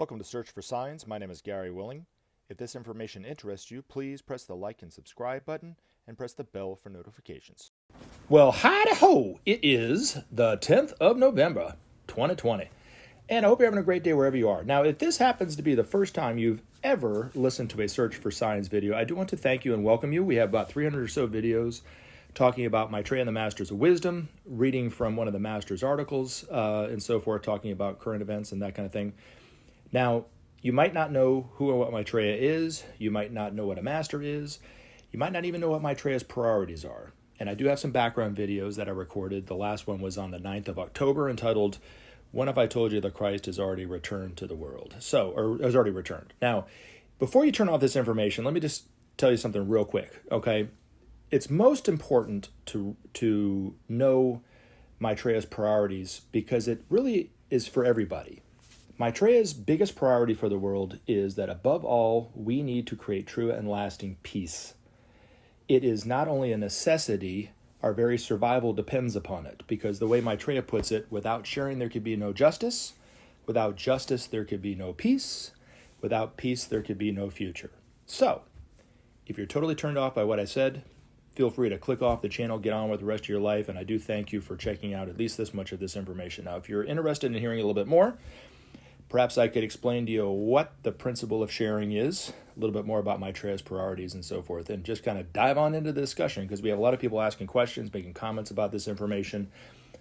Welcome to Search for Signs. My name is Gary Willing. If this information interests you, please press the like and subscribe button and press the bell for notifications. Well, howdy-ho! It is the 10th of November, 2020. And I hope you're having a great day wherever you are. Now, if this happens to be the first time you've ever listened to a Search for Signs video, I do want to thank you and welcome you. We have about 300 or so videos talking about Maitreya and the Masters of Wisdom, reading from one of the Masters' articles, and so forth, talking about current events and that kind of thing. Now, you might not know who or what Maitreya is. You might not know what a master is. You might not even know what Maitreya's priorities are. And I do have some background videos that I recorded. The last one was on the 9th of October entitled, When Have I Told You That Christ Has Already Returned to the World? Or has already returned. Now, before you turn off this information, let me just tell you something real quick, okay? It's most important to know Maitreya's priorities because it really is for everybody. Maitreya's biggest priority for the world is that above all, we need to create true and lasting peace. It is not only a necessity, our very survival depends upon it, because the way Maitreya puts it, without sharing there could be no justice, without justice there could be no peace, without peace there could be no future. So, if you're totally turned off by what I said, feel free to click off the channel, get on with the rest of your life, and I do thank you for checking out at least this much of this information. Now, if you're interested in hearing a little bit more, perhaps I could explain to you what the principle of sharing is, a little bit more about Maitreya's priorities and so forth, and just kind of dive on into the discussion, because we have a lot of people asking questions, making comments about this information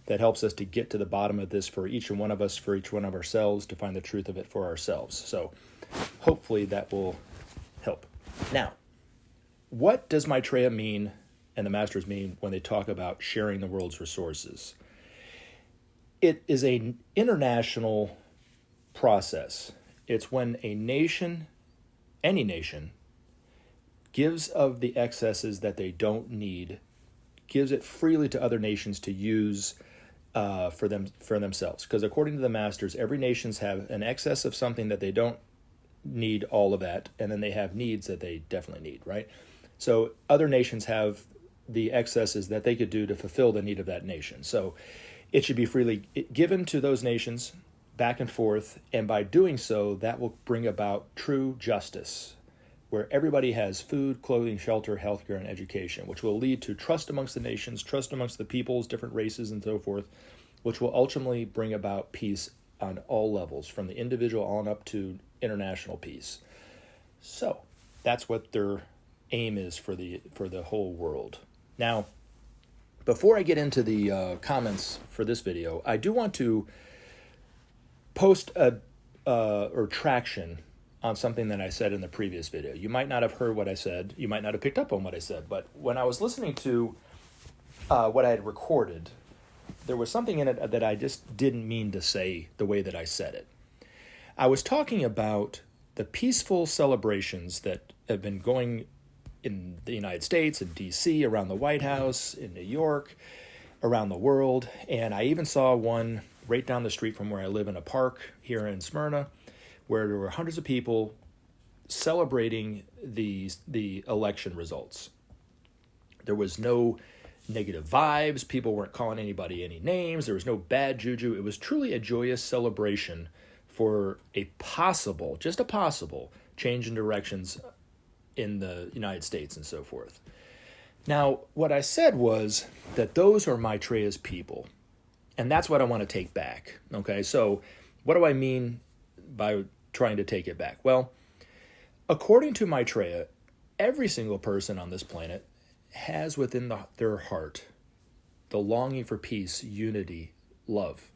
that helps us to get to the bottom of this for each one of us, for each one of ourselves, to find the truth of it for ourselves. So hopefully that will help. Now, what does Maitreya mean and the Masters mean when they talk about sharing the world's resources? It is an international process. It's when a nation, any nation, gives of the excesses that they don't need, gives it freely to other nations to use for themselves. Because according to the Masters, every nations have an excess of something that they don't need all of that, and then they have needs that they definitely need, right? So other nations have the excesses that they could do to fulfill the need of that nation. So it should be freely given to those nations, back and forth, and by doing so, that will bring about true justice, where everybody has food, clothing, shelter, healthcare, and education, which will lead to trust amongst the nations, trust amongst the peoples, different races, and so forth, which will ultimately bring about peace on all levels, from the individual on up to international peace. So that's what their aim is for the whole world. Now, before I get into the comments for this video, I do want to post or traction on something that I said in the previous video. You might not have heard what I said. You might not have picked up on what I said. But when I was listening to what I had recorded, there was something in it that I just didn't mean to say the way that I said it. I was talking about the peaceful celebrations that have been going in the United States, in D.C., around the White House, in New York, around the world. And I even saw one right down the street from where I live in a park here in Smyrna, where there were hundreds of people celebrating the election results. There was no negative vibes. People weren't calling anybody any names. There was no bad juju. It was truly a joyous celebration for a possible, just a possible, change in directions in the United States and so forth. Now, what I said was that those are Maitreya's people. And that's what I want to take back, okay? So what do I mean by trying to take it back? Well, according to Maitreya, every single person on this planet has within their heart the longing for peace, unity, love,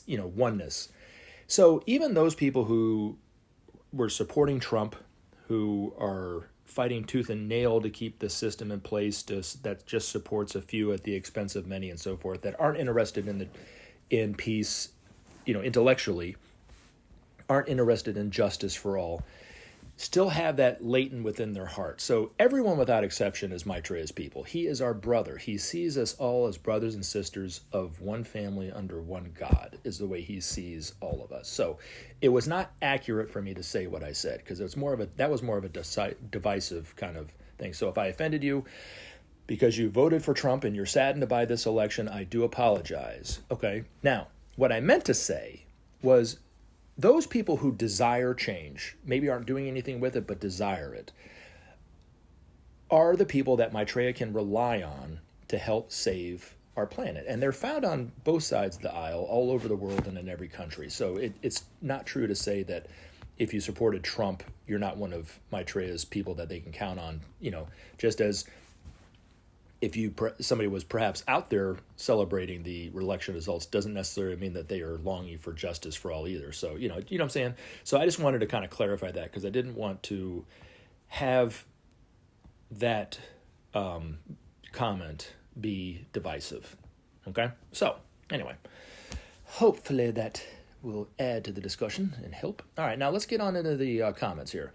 oneness. So even those people who were supporting Trump, who are fighting tooth and nail to keep the system in place that just supports a few at the expense of many and so forth, that aren't interested in peace, intellectually, aren't interested in justice for all, still have that latent within their heart. So everyone without exception is Maitreya's people. He is our brother. He sees us all as brothers and sisters of one family under one God, is the way he sees all of us. So it was not accurate for me to say what I said, because that was more of a divisive kind of thing. So if I offended you because you voted for Trump and you're saddened by this election, I do apologize. Okay. Now, what I meant to say was those people who desire change, maybe aren't doing anything with it, but desire it, are the people that Maitreya can rely on to help save our planet. And they're found on both sides of the aisle, all over the world and in every country. So it's not true to say that if you supported Trump, you're not one of Maitreya's people that they can count on. Just as if somebody was perhaps out there celebrating the election results, doesn't necessarily mean that they are longing for justice for all either. So, you know what I'm saying? So I just wanted to kind of clarify that, because I didn't want to have that comment be divisive. Okay? So, anyway, hopefully that will add to the discussion and help. All right, now let's get on into the comments here.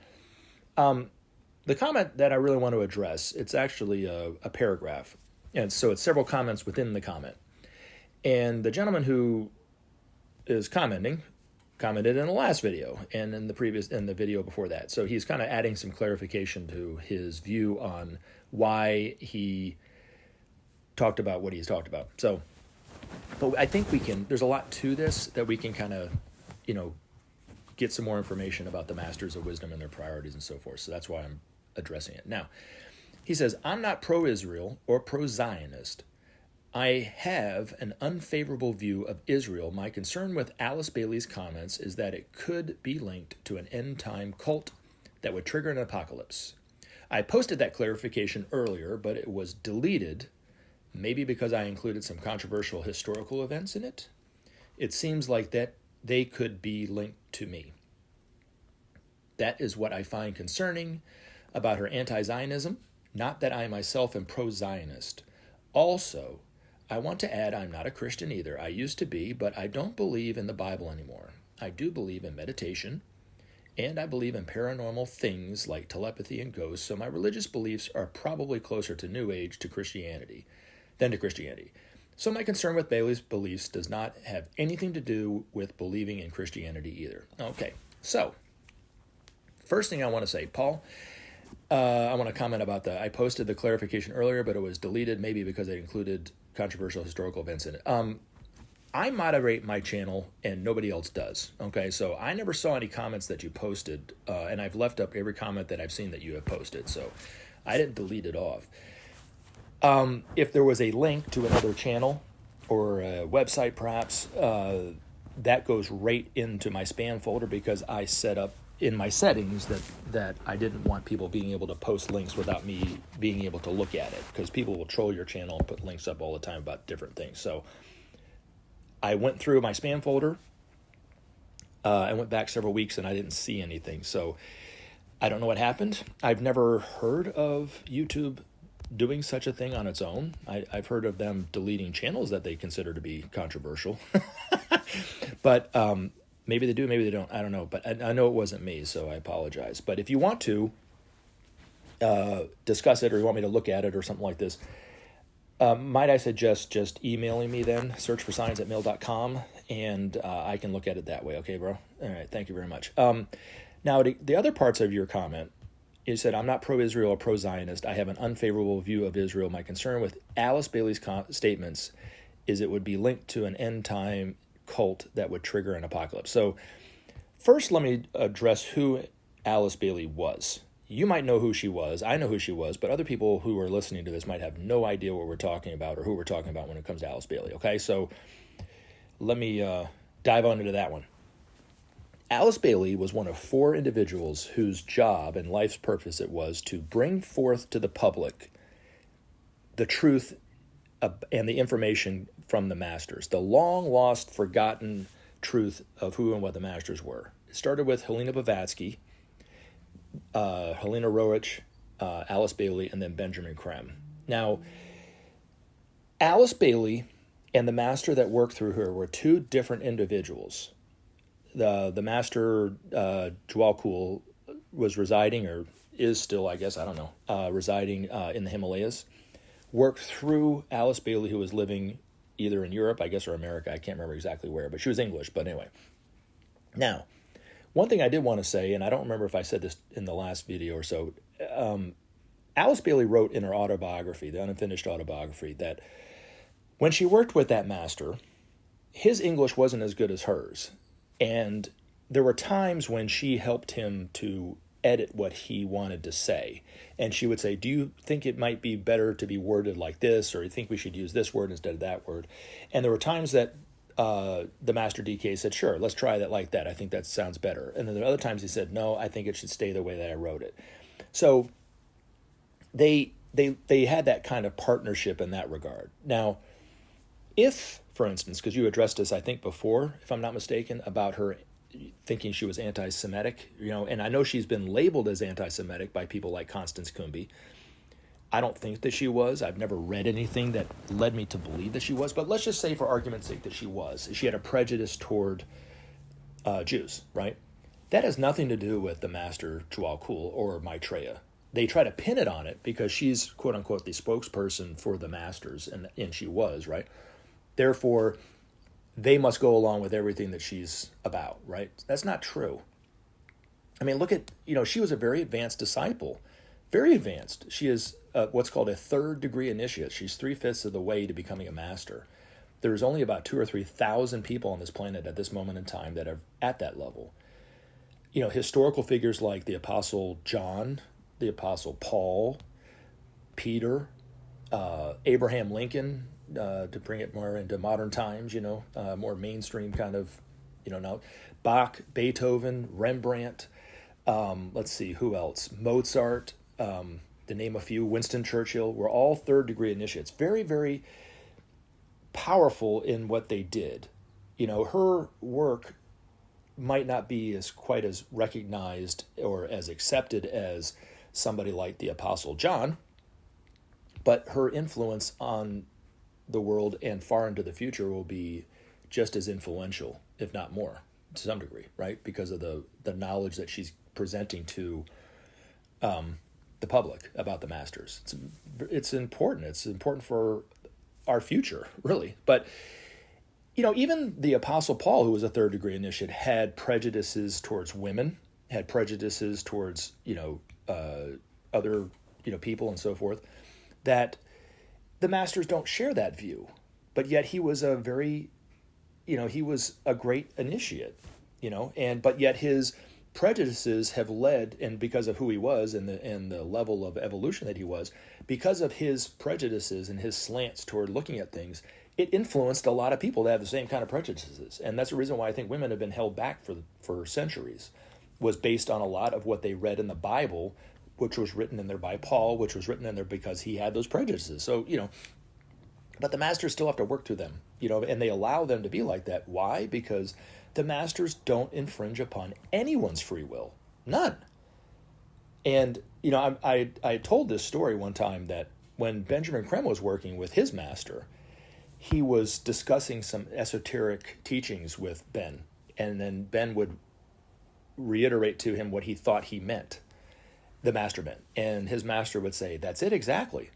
The comment that I really want to address, it's actually a paragraph. And so it's several comments within the comment. And the gentleman who is commented in the last video and in the video before that. So he's kind of adding some clarification to his view on why he talked about what he's talked about. So, but I think there's a lot to this that we can kind of, get some more information about the Masters of Wisdom and their priorities and so forth. So that's why I'm addressing it. Now, he says, I'm not pro-Israel or pro-Zionist. I have an unfavorable view of Israel. My concern with Alice Bailey's comments is that it could be linked to an end-time cult that would trigger an apocalypse. I posted that clarification earlier, but it was deleted, maybe because I included some controversial historical events in it. It seems like that they could be linked to me. That is what I find concerning about her anti-Zionism, not that I myself am pro-Zionist. Also, I want to add I'm not a Christian either. I used to be, but I don't believe in the Bible anymore. I do believe in meditation, and I believe in paranormal things like telepathy and ghosts, so my religious beliefs are probably closer to New Age than to Christianity. So my concern with Bailey's beliefs does not have anything to do with believing in Christianity either. Okay, so first thing I want to say, Paul, I want to comment about that. I posted the clarification earlier, but it was deleted, maybe because it included controversial historical events in it. I moderate my channel, and nobody else does. Okay, so I never saw any comments that you posted, and I've left up every comment that I've seen that you have posted, so I didn't delete it off. If there was a link to another channel or a website, perhaps, that goes right into my spam folder, because I set up in my settings that I didn't want people being able to post links without me being able to look at it, because people will troll your channel and put links up all the time about different things. So I went through my spam folder. I went back several weeks and I didn't see anything. So I don't know what happened. I've never heard of YouTube doing such a thing on its own. I've heard of them deleting channels that they consider to be controversial. But maybe they do, maybe they don't. I don't know. But I know it wasn't me, so I apologize. But if you want to discuss it, or you want me to look at it or something like this, might I suggest just emailing me then, search for signs@mail.com, and I can look at it that way. Okay, bro? All right, thank you very much. Now, the other parts of your comment, you said, I'm not pro-Israel or pro-Zionist. I have an unfavorable view of Israel. My concern with Alice Bailey's statements is it would be linked to an end-time cult that would trigger an apocalypse. So first, let me address who Alice Bailey was. You might know who she was. I know who she was, but other people who are listening to this might have no idea what we're talking about or who we're talking about when it comes to Alice Bailey. Okay, so let me dive on into that one. Alice Bailey was one of 4 individuals whose job and life's purpose it was to bring forth to the public the truth and the information from the Masters, the long-lost, forgotten truth of who and what the Masters were. It started with Helena Blavaksy, Helena Roach, Alice Bailey, and then Benjamin Creme. Now, Alice Bailey and the Master that worked through her were 2 different individuals. The Master, Jwal was residing, or is still, I guess, I don't know, residing in the Himalayas, worked through Alice Bailey, who was living either in Europe, I guess, or America. I can't remember exactly where, but she was English. But anyway. Now, one thing I did want to say, and I don't remember if I said this in the last video or so, Alice Bailey wrote in her autobiography, the unfinished autobiography, that when she worked with that Master, his English wasn't as good as hers. And there were times when she helped him to edit what he wanted to say. And she would say, do you think it might be better to be worded like this, or you think we should use this word instead of that word? And there were times that the Master DK said, sure, let's try that like that. I think that sounds better. And then there were other times he said, no, I think it should stay the way that I wrote it. So they had that kind of partnership in that regard. Now, if, for instance, because you addressed this, I think, before, if I'm not mistaken, about her thinking she was anti-Semitic, and I know she's been labeled as anti-Semitic by people like Constance Kumbi. I don't think that she was. I've never read anything that led me to believe that she was, but let's just say for argument's sake that she was. She had a prejudice toward Jews, right? That has nothing to do with the Master Chual Kul or Maitreya. They try to pin it on it because she's, quote unquote, the spokesperson for the Masters, and she was, right? Therefore, they must go along with everything that she's about, right? That's not true. I mean, look at, she was a very advanced disciple, very advanced. She is what's called a third-degree initiate. She's 3/5 of the way to becoming a master. There's only about 2,000 or 3,000 people on this planet at this moment in time that are at that level. Historical figures like the Apostle John, the Apostle Paul, Peter, Abraham Lincoln, to bring it more into modern times, more mainstream kind of, now, Bach, Beethoven, Rembrandt, let's see, who else? Mozart, to name a few, Winston Churchill, were all third-degree initiates. Very, very powerful in what they did. Her work might not be quite as recognized or as accepted as somebody like the Apostle John, but her influence on the world and far into the future will be just as influential, if not more, to some degree, right? Because of the knowledge that she's presenting to the public about the Masters. It's important. It's important for our future, really. But, even the Apostle Paul, who was a third-degree initiate, had prejudices towards women, had prejudices towards, other, people and so forth, that the Masters don't share that view. But yet he was a very, he was a great initiate, but yet his prejudices have led, and because of who he was and the level of evolution that he was, because of his prejudices and his slants toward looking at things, it influenced a lot of people to have the same kind of prejudices. And that's the reason why I think women have been held back for centuries, was based on a lot of what they read in the Bible, which was written in there by Paul, which was written in there because he had those prejudices. So, but the Masters still have to work through them, and they allow them to be like that. Why? Because the Masters don't infringe upon anyone's free will. None. And, I told this story one time that when Benjamin Creme was working with his master, he was discussing some esoteric teachings with Ben, and then Ben would reiterate to him what he thought he meant, the master meant. And his master would say, that's it exactly.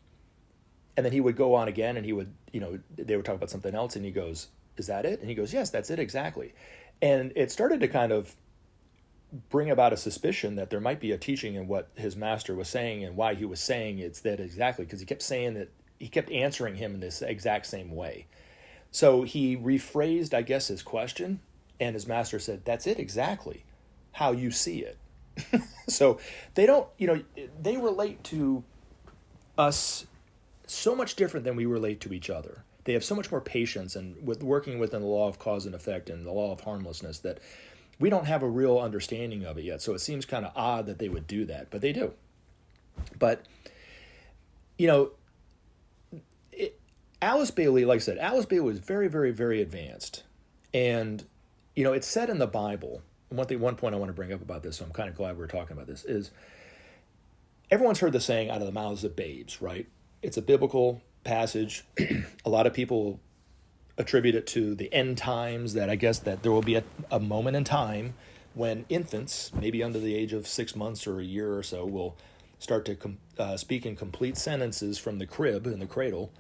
And then he would go on again, and he would, they would talk about something else, and he goes, is that it? And he goes, yes, that's it exactly. And it started to kind of bring about a suspicion that there might be a teaching in what his master was saying and why he was saying it's that exactly, because he kept saying that, he kept answering him in this exact same way. So he rephrased, I guess, his question, and his master said, that's it exactly, how you see it. So they don't, they relate to us so much different than we relate to each other. They have so much more patience and with working within the law of cause and effect and the law of harmlessness that we don't have a real understanding of it yet. So it seems kind of odd that they would do that, but they do. But, Alice Bailey, like I said, Alice Bailey was very, very, very advanced. And, it's said in the Bible, one point I want to bring up about this, so I'm kind of glad we're talking about this, is everyone's heard the saying, out of the mouths of babes, right? It's a biblical passage. A lot of people attribute it to the end times, that I guess that there will be a moment in time when infants, maybe under the age of 6 months or a year or so, will start to speak in complete sentences from the crib, in the cradle,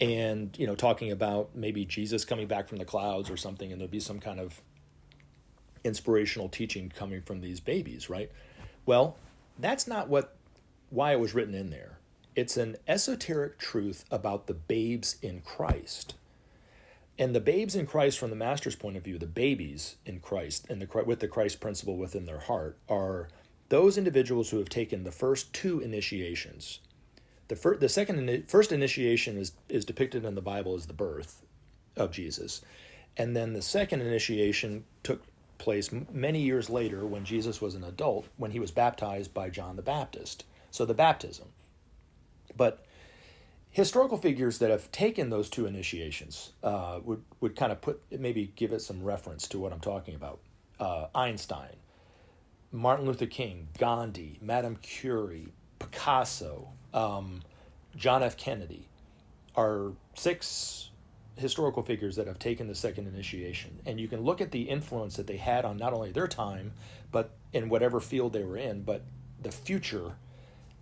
and, talking about maybe Jesus coming back from the clouds or something, and there'll be some kind of inspirational teaching coming from these babies, right? Well, that's not why it was written in there. It's an esoteric truth about the babes in Christ. And the babes in Christ, from the master's point of view, the babies in Christ and with the Christ principle within their heart, are those individuals who have taken the first two initiations. The first initiation is depicted in the Bible as the birth of Jesus. And then the second initiation took place many years later when Jesus was an adult, when he was baptized by John the Baptist. So the baptism. But historical figures that have taken those two initiations would kind of maybe give it some reference to what I'm talking about. Einstein, Martin Luther King, Gandhi, Madame Curie, Picasso, John F. Kennedy are 6 historical figures that have taken the second initiation. And you can look at the influence that they had on not only their time, but in whatever field they were in, but the future.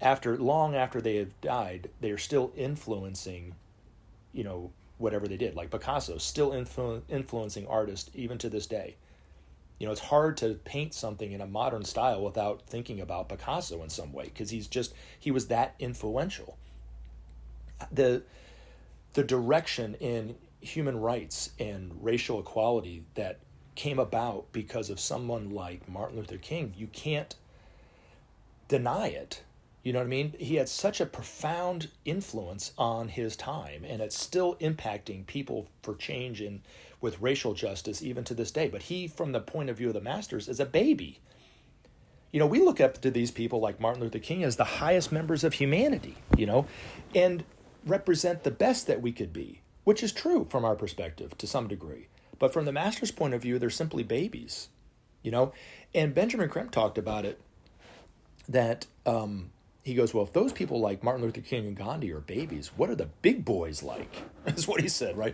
Long after they have died, they are still influencing, whatever they did. Like Picasso, still influencing artists even to this day. It's hard to paint something in a modern style without thinking about Picasso in some way, because he was that influential. The direction in human rights and racial equality that came about because of someone like Martin Luther King, you can't deny it. You know what I mean? He had such a profound influence on his time, and it's still impacting people for change with racial justice even to this day. But he, from the point of view of the masters, is a baby. We look up to these people like Martin Luther King as the highest members of humanity, and represent the best that we could be, which is true from our perspective to some degree. But from the master's point of view, they're simply babies, And Benjamin Creme talked about it, that he goes, well, if those people like Martin Luther King and Gandhi are babies, what are the big boys like? That's what he said, right?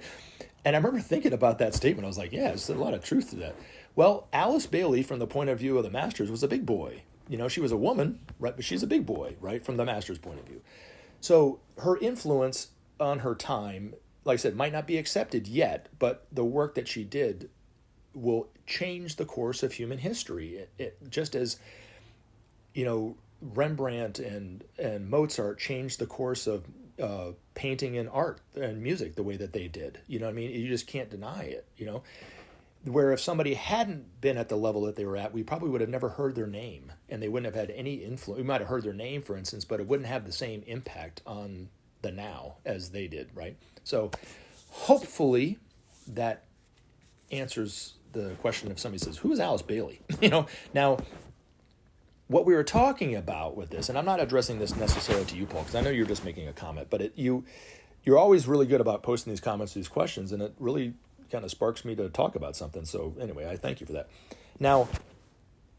And I remember thinking about that statement. I was like, yeah, there's a lot of truth to that. Well, Alice Bailey, from the point of view of the masters, was a big boy. She was a woman, right? But she's a big boy, right? From the master's point of view. So her influence on her time, like I said, might not be accepted yet, but the work that she did will change the course of human history. Just as, Rembrandt and Mozart changed the course of painting and art and music the way that they did. You know what I mean? You just can't deny it, Where if somebody hadn't been at the level that they were at, we probably would have never heard their name, and they wouldn't have had any influence. We might have heard their name, for instance, but it wouldn't have the same impact on the now as they did, right? So hopefully that answers the question if somebody says, who is Alice Bailey? Now, what we were talking about with this, and I'm not addressing this necessarily to you, Paul, because I know you're just making a comment, but you're always really good about posting these comments, these questions, and it really kind of sparks me to talk about something. So anyway, I thank you for that. Now,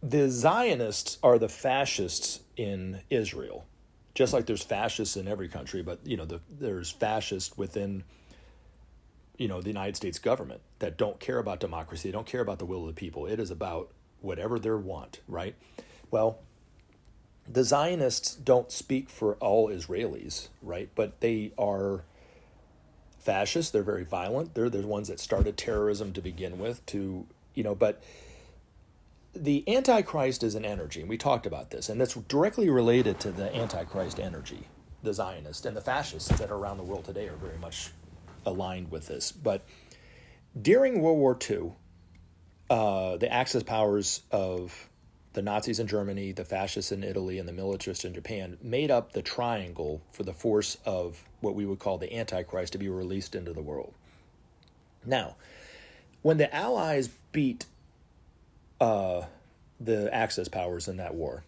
the Zionists are the fascists in Israel, just like there's fascists in every country, but there's fascists within the United States government that don't care about democracy, they don't care about the will of the people. It is about whatever they want, right? Well, the Zionists don't speak for all Israelis, right? But they are fascists. They're very violent. They're the ones that started terrorism to begin with. But the Antichrist is an energy, and we talked about this, and that's directly related to the Antichrist energy. The Zionists and the fascists that are around the world today are very much aligned with this. But during World War II, the Axis powers of the Nazis in Germany, the fascists in Italy, and the militarists in Japan made up the triangle for the force of what we would call the Antichrist to be released into the world. Now, when the Allies beat the Axis powers in that war,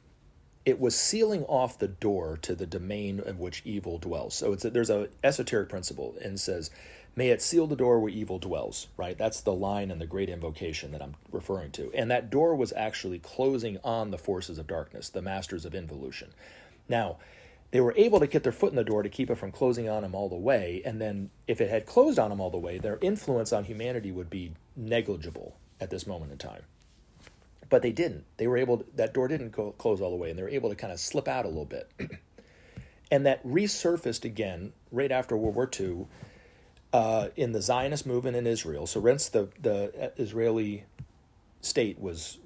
it was sealing off the door to the domain of which evil dwells. So there's an esoteric principle, and it says, may it seal the door where evil dwells, right? That's the line in the great invocation that I'm referring to. And that door was actually closing on the forces of darkness, the masters of involution. Now, they were able to get their foot in the door to keep it from closing on them all the way, and then if it had closed on them all the way, their influence on humanity would be negligible at this moment in time. But they didn't. That door didn't close all the way, and they were able to kind of slip out a little bit. And that resurfaced again right after World War II, in the Zionist movement in Israel. So once the Israeli state was,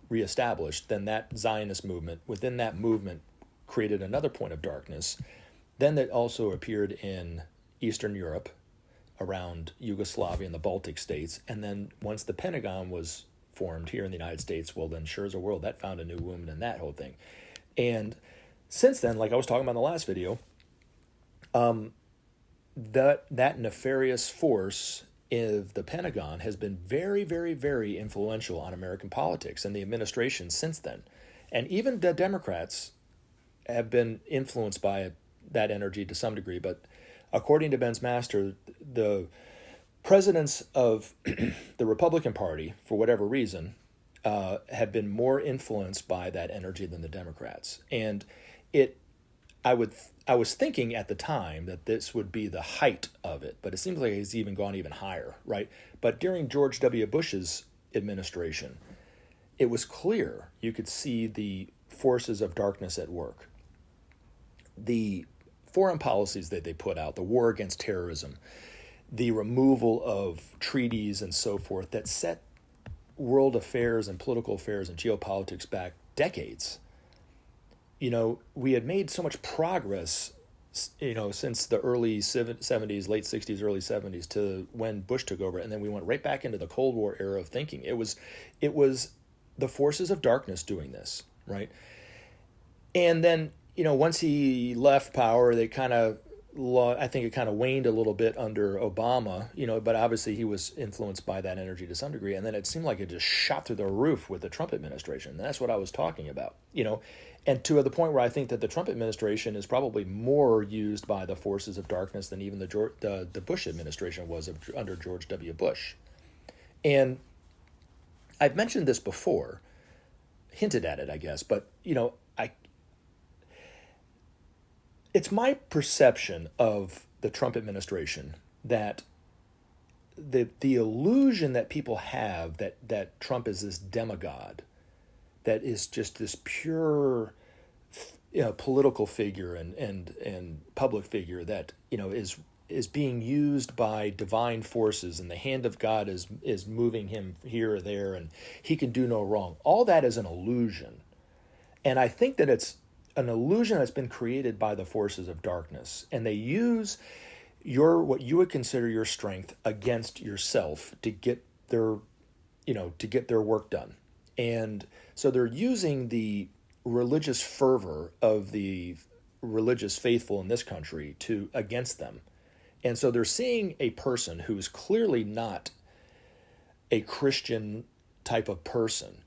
reestablished, then that Zionist movement, within that movement, created another point of darkness. Then that also appeared in Eastern Europe, around Yugoslavia and the Baltic states. And then once the Pentagon was formed here in the United States, well, then sure as a world, that found a new woman in that whole thing. And since then, like I was talking about in the last video, that nefarious force of the Pentagon has been very, very, very influential on American politics and the administration since then. And even the Democrats have been influenced by that energy to some degree. But according to Ben's master, the presidents of the Republican Party, for whatever reason, have been more influenced by that energy than the Democrats. And I was thinking at the time that this would be the height of it, but it seems like it's even gone even higher, right? But during George W. Bush's administration, it was clear you could see the forces of darkness at work. The foreign policies that they put out, the war against terrorism, the removal of treaties and so forth that set world affairs and political affairs and geopolitics back decades. You know, we had made so much progress, you know, since the early 70s, late 60s, early 70s to when Bush took over. And then we went right back into the Cold War era of thinking. It was the forces of darkness doing this, right? And then, you know, once he left power, they kind of, I think it kind of waned a little bit under Obama, you know, but obviously he was influenced by that energy to some degree. And then it seemed like it just shot through the roof with the Trump administration. And that's what I was talking about, you know, and to the point where I think that the Trump administration is probably more used by the forces of darkness than even the Bush administration was under George W. Bush. And I've mentioned this before, hinted at it, I guess, but, you know, it's my perception of the Trump administration that the illusion that people have that Trump is this demigod, that is just this pure, you know, political figure and public figure that, you know, is being used by divine forces, and the hand of God is moving him here or there, and he can do no wrong. All that is an illusion. And I think that it's an illusion that's been created by the forces of darkness, and they use what you would consider your strength against yourself to get their work done. And so they're using the religious fervor of the religious faithful in this country against them. And so they're seeing a person who is clearly not a Christian type of person,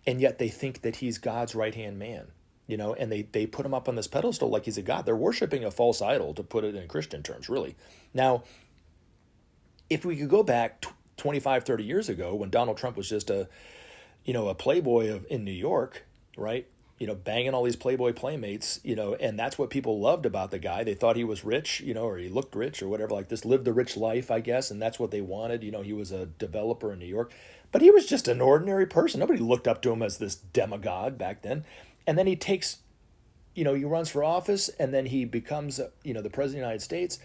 and yet they think that he's God's right-hand man. You know, and they put him up on this pedestal like he's a god. They're worshiping a false idol, to put it in Christian terms, really. Now, if we could go back 25, 30 years ago when Donald Trump was just a playboy in New York, right? You know, banging all these playboy playmates, you know, and that's what people loved about the guy. They thought he was rich, you know, or he looked rich or whatever, like this, lived the rich life, I guess, and that's what they wanted. You know, he was a developer in New York, but he was just an ordinary person. Nobody looked up to him as this demigod back then. And then he takes, you know, he runs for office, and then he becomes, you know, the president of the United States.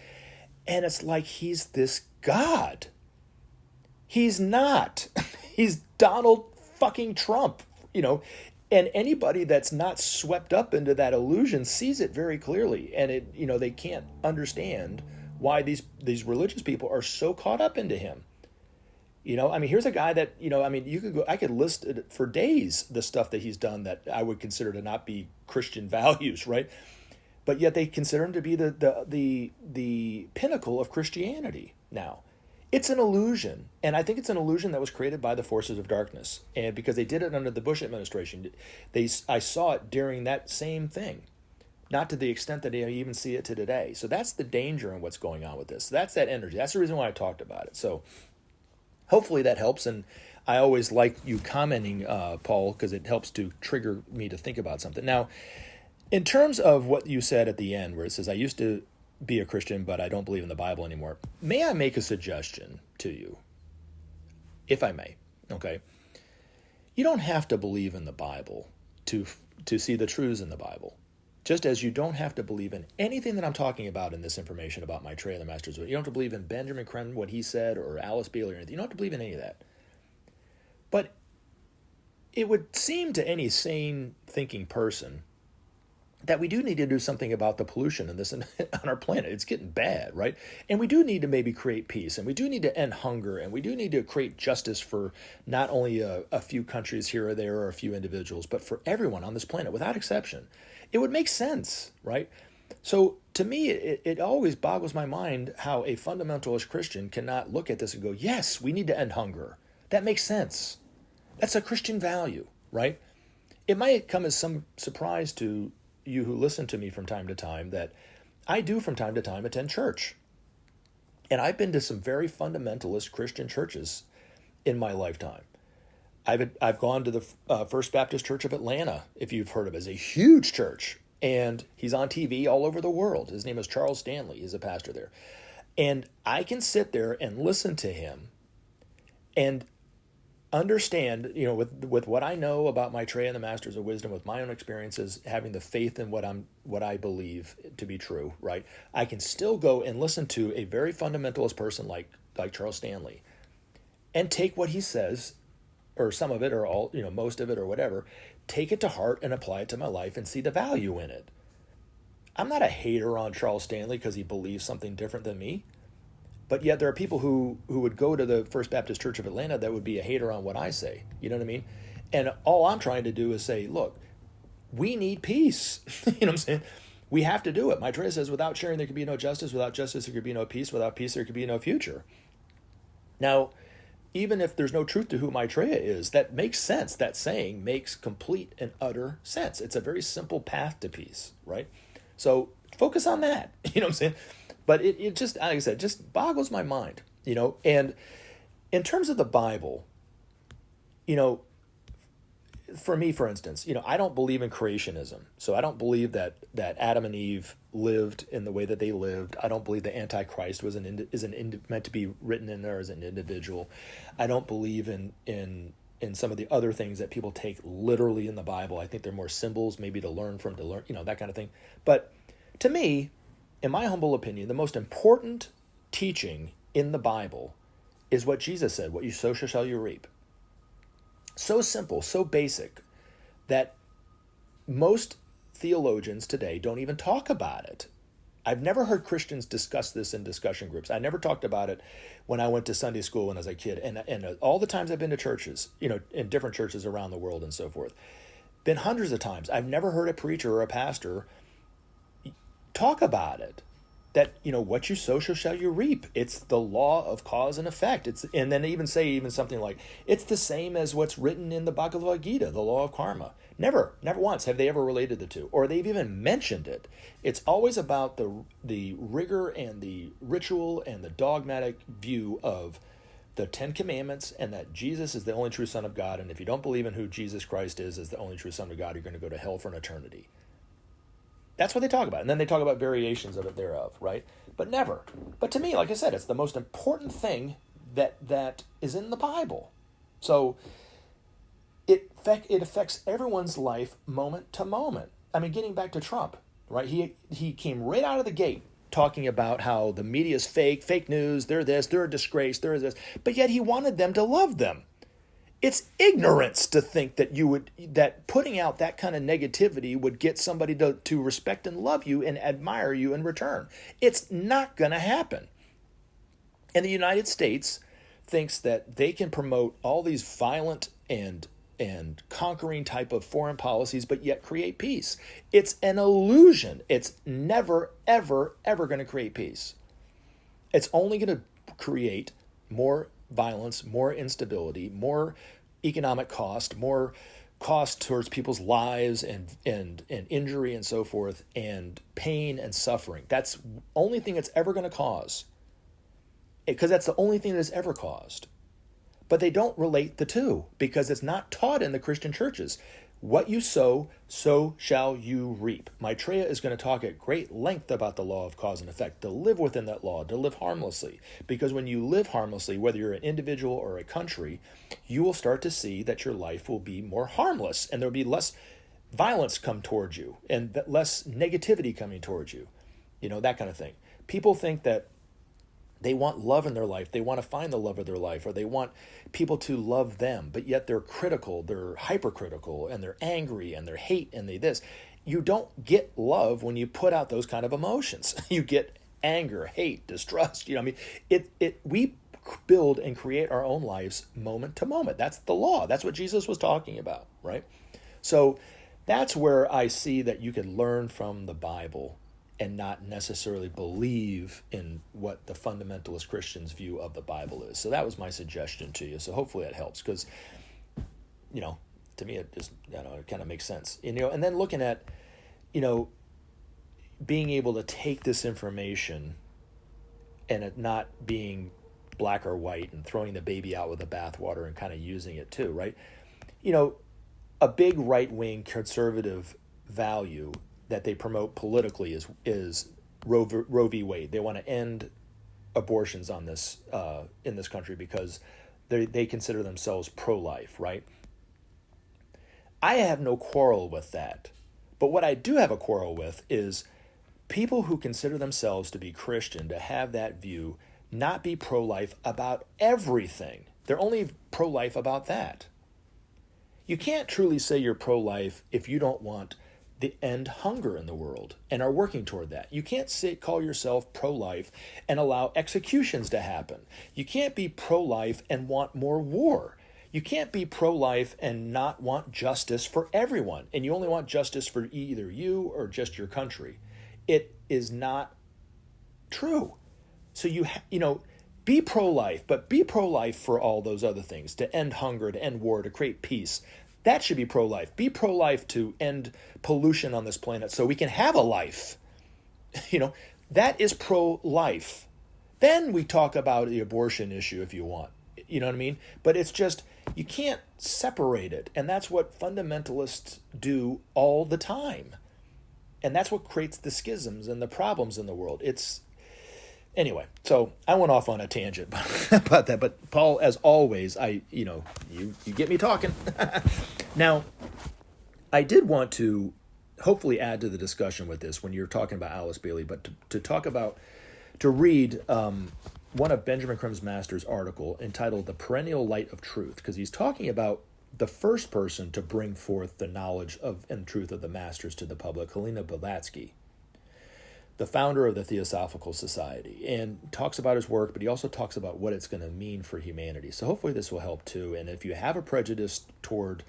And it's like he's this god. He's not. He's Donald fucking Trump, you know. And anybody that's not swept up into that illusion sees it very clearly. And it, you know, they can't understand why these religious people are so caught up into him. You know, I mean, here's a guy that, you know, I mean, I could list it for days, the stuff that he's done that I would consider to not be Christian values, right? But yet they consider him to be the pinnacle of Christianity now. It's an illusion, and I think it's an illusion that was created by the forces of darkness, and because they did it under the Bush administration. I saw it during that same thing, not to the extent that I even see it to today. So that's the danger in what's going on with this. That's that energy. That's the reason why I talked about it. So hopefully that helps, and I always like you commenting, Paul, because it helps to trigger me to think about something. Now, in terms of what you said at the end, where it says, I used to be a Christian, but I don't believe in the Bible anymore, may I make a suggestion to you, if I may? Okay. You don't have to believe in the Bible to see the truths in the Bible. Just as you don't have to believe in anything that I'm talking about in this information about Maitreya, the Master's Way. You don't have to believe in benjamincreme, what he said, or Alice Bailey or anything. You don't have to believe in any of that. But it would seem to any sane thinking person that we do need to do something about the pollution in this on our planet. It's getting bad, right? And we do need to maybe create peace, and we do need to end hunger, and we do need to create justice for not only a few countries here or there or a few individuals, but for everyone on this planet without exception. It would make sense, right? So to me, it always boggles my mind how a fundamentalist Christian cannot look at this and go, yes, we need to end hunger. That makes sense. That's a Christian value, right? It might come as some surprise to you who listen to me from time to time that I do from time to time attend church. And I've been to some very fundamentalist Christian churches in my lifetime. I've gone to the First Baptist Church of Atlanta, if you've heard of it. It's a huge church. And he's on TV all over the world. His name is Charles Stanley. He's a pastor there. And I can sit there and listen to him and understand, with what I know about Maitreya and the Masters of Wisdom, with my own experiences, having the faith in what I believe to be true, right? I can still go and listen to a very fundamentalist person like Charles Stanley and take what he says, or some of it, or all, most of it, or whatever, take it to heart and apply it to my life and see the value in it. I'm not a hater on Charles Stanley because he believes something different than me. But yet there are people who would go to the First Baptist Church of Atlanta that would be a hater on what I say. You know what I mean? And all I'm trying to do is say, look, we need peace. You know what I'm saying? We have to do it. Maitreya says, without sharing, there could be no justice. Without justice, there could be no peace. Without peace, there could be no future. Now, even if there's no truth to who Maitreya is, that makes sense. That saying makes complete and utter sense. It's a very simple path to peace, right? So focus on that. You know what I'm saying? But it just, like I said, just boggles my mind, And in terms of the Bible, for me, for instance, I don't believe in creationism. So I don't believe that Adam and Eve lived in the way that they lived. I don't believe the Antichrist was meant to be written in there as an individual. I don't believe in some of the other things that people take literally in the Bible. I think they're more symbols, maybe to learn, that kind of thing. But to me, in my humble opinion, the most important teaching in the Bible is what Jesus said, what you sow shall you reap. So simple, so basic, that most theologians today don't even talk about it. I've never heard Christians discuss this in discussion groups. I never talked about it when I went to Sunday school when I was a kid. And all the times I've been to churches, in different churches around the world and so forth, been hundreds of times. I've never heard a preacher or a pastor talk about it, that what you sow shall you reap. It's the law of cause and effect. And then even say something like, it's the same as what's written in the Bhagavad Gita, the law of karma. Never once have they ever related the two, or they've even mentioned it. It's always about the rigor and the ritual and the dogmatic view of the Ten Commandments, and that Jesus is the only true Son of God, and if you don't believe in who Jesus Christ is as the only true Son of God, you're going to go to hell for an eternity. That's what they talk about. And then they talk about variations of it thereof, right? But never. But to me, like I said, it's the most important thing that is in the Bible. So it affects everyone's life moment to moment. I mean, getting back to Trump, right? He came right out of the gate talking about how the media is fake news, they're this, they're a disgrace, they're this. But yet he wanted them to love them. It's ignorance to think that putting out that kind of negativity would get somebody to respect and love you and admire you in return. It's not going to happen. And the United States thinks that they can promote all these violent and conquering type of foreign policies, but yet create peace. It's an illusion. It's never, ever, ever going to create peace. It's only going to create more violence, more instability, more economic cost, more cost towards people's lives and injury and so forth, and pain and suffering. That's the only thing it's ever going to cause, because that's the only thing that it's ever caused. But they don't relate the two, because it's not taught in the Christian churches. What you sow, so shall you reap. Maitreya is going to talk at great length about the law of cause and effect, to live within that law, to live harmlessly. Because when you live harmlessly, whether you're an individual or a country, you will start to see that your life will be more harmless, and there will be less violence come towards you, and less negativity coming towards you, that kind of thing. People think that they want love in their life. They want to find the love of their life, or they want people to love them, but yet they're critical, they're hypercritical, and they're angry, and they're hate, and they this. you don't get love when you put out those kind of emotions. You get anger, hate, distrust. You know, I mean, we build and create our own lives moment to moment. That's the law. That's what Jesus was talking about, right? So that's where I see that you can learn from the Bible and not necessarily believe in what the fundamentalist Christians' view of the Bible is. So that was my suggestion to you. So hopefully that helps, because, you know, to me it just, you know, it kind of makes sense. You know, and then looking at, you know, being able to take this information and it not being black or white and throwing the baby out with the bathwater and kind of using it too, right? You know, a big right-wing conservative value that they promote politically is Roe v. Wade. They want to end abortions on this in this country because they consider themselves pro-life, right? I have no quarrel with that. But what I do have a quarrel with is people who consider themselves to be Christian to have that view not be pro-life about everything. They're only pro-life about that. You can't truly say you're pro-life if you don't want the end hunger in the world and are working toward that. You can't call yourself pro-life and allow executions to happen. You can't be pro-life and want more war. You can't be pro-life and not want justice for everyone, and you only want justice for either you or just your country. It is not true. So you know, be pro-life, but be pro-life for all those other things, to end hunger, to end war, to create peace. That should be pro-life. Be pro-life to end pollution on this planet so we can have a life. You know, that is pro-life. Then we talk about the abortion issue if you want. You know what I mean? But it's just, you can't separate it. And that's what fundamentalists do all the time. And that's what creates the schisms and the problems in the world. Anyway, so I went off on a tangent about that. But Paul, as always, you get me talking. Now, I did want to hopefully add to the discussion with this when you're talking about Alice Bailey, but to read one of Benjamin Creme's master's article entitled "The Perennial Light of Truth," because he's talking about the first person to bring forth the knowledge of and truth of the masters to the public, Helena Blavaksy, the founder of the Theosophical Society, and talks about his work, but he also talks about what it's going to mean for humanity. So hopefully this will help too. And if you have a prejudice toward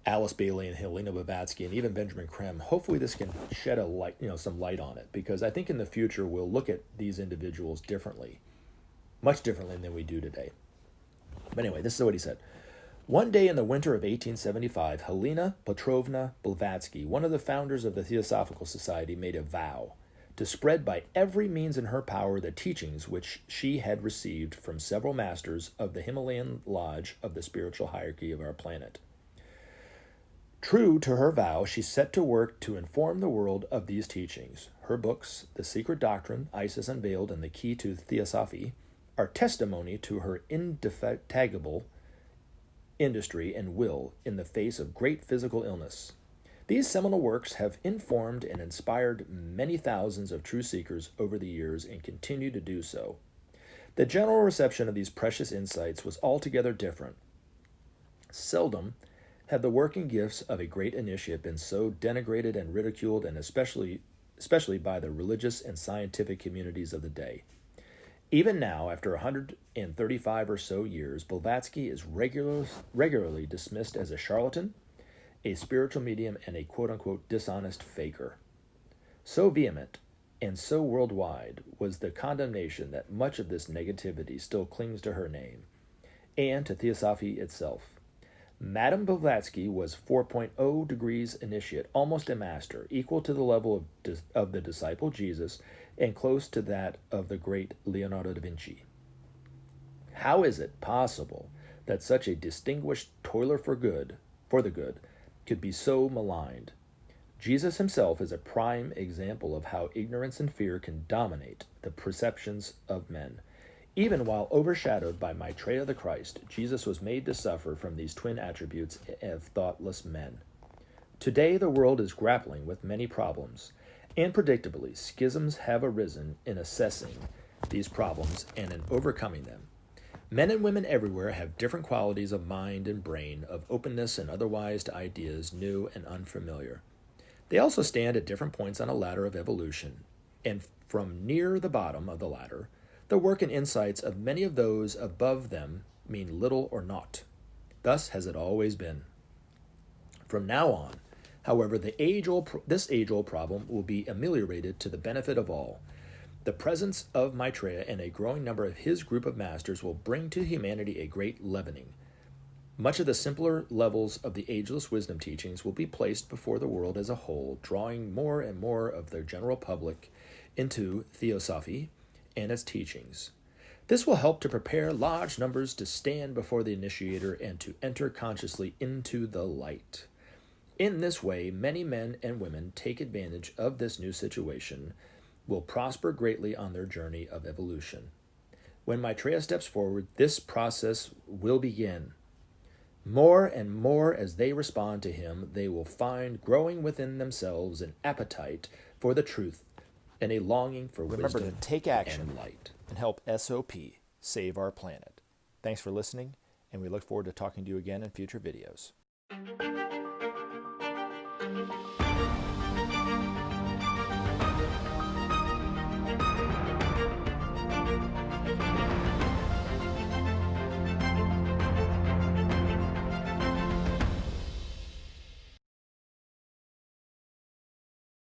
Alice Bailey and Helena Blavaksy and even Benjamin Creme, hopefully this can shed a light, some light on it, because I think in the future we'll look at these individuals differently, much differently than we do today. But anyway, this is what he said. One day in the winter of 1875, Helena Petrovna Blavaksy, one of the founders of the Theosophical Society, made a vow to spread by every means in her power the teachings which she had received from several masters of the Himalayan lodge of the spiritual hierarchy of our planet. True to her vow, she set to work to inform the world of these teachings. Her books, The Secret Doctrine, Isis Unveiled, and The Key to Theosophy, are testimony to her indefatigable industry and will in the face of great physical illness. These seminal works have informed and inspired many thousands of true seekers over the years and continue to do so. The general reception of these precious insights was altogether different. Seldom have the working gifts of a great initiate been so denigrated and ridiculed, and especially by the religious and scientific communities of the day. Even now, after 135 or so years, Blavatsky is regularly dismissed as a charlatan, a spiritual medium, and a quote-unquote dishonest faker. So vehement and so worldwide was the condemnation that much of this negativity still clings to her name and to Theosophy itself. Madame Blavatsky was 4.0 degrees initiate, almost a master, equal to the level of the disciple Jesus and close to that of the great Leonardo da Vinci. How is it possible that such a distinguished toiler for the good, could be so maligned? Jesus himself is a prime example of how ignorance and fear can dominate the perceptions of men. Even while overshadowed by Maitreya the Christ, Jesus was made to suffer from these twin attributes of thoughtless men. Today the world is grappling with many problems, and predictably schisms have arisen in assessing these problems and in overcoming them. Men and women everywhere have different qualities of mind and brain, of openness and otherwise to ideas new and unfamiliar. They also stand at different points on a ladder of evolution, and from near the bottom of the ladder, the work and insights of many of those above them mean little or naught. Thus has it always been. From now on, however, this age-old problem will be ameliorated to the benefit of all. The presence of Maitreya and a growing number of his group of masters will bring to humanity a great leavening. Much of the simpler levels of the ageless wisdom teachings will be placed before the world as a whole, drawing more and more of the general public into theosophy and its teachings. This will help to prepare large numbers to stand before the initiator and to enter consciously into the light. In this way, many men and women take advantage of this new situation, will prosper greatly on their journey of evolution. When Maitreya steps forward, this process will begin. More and more as they respond to him, they will find growing within themselves an appetite for the truth and a longing for Remember wisdom to take action and light. and help SOP save our planet. Thanks for listening, and we look forward to talking to you again in future videos.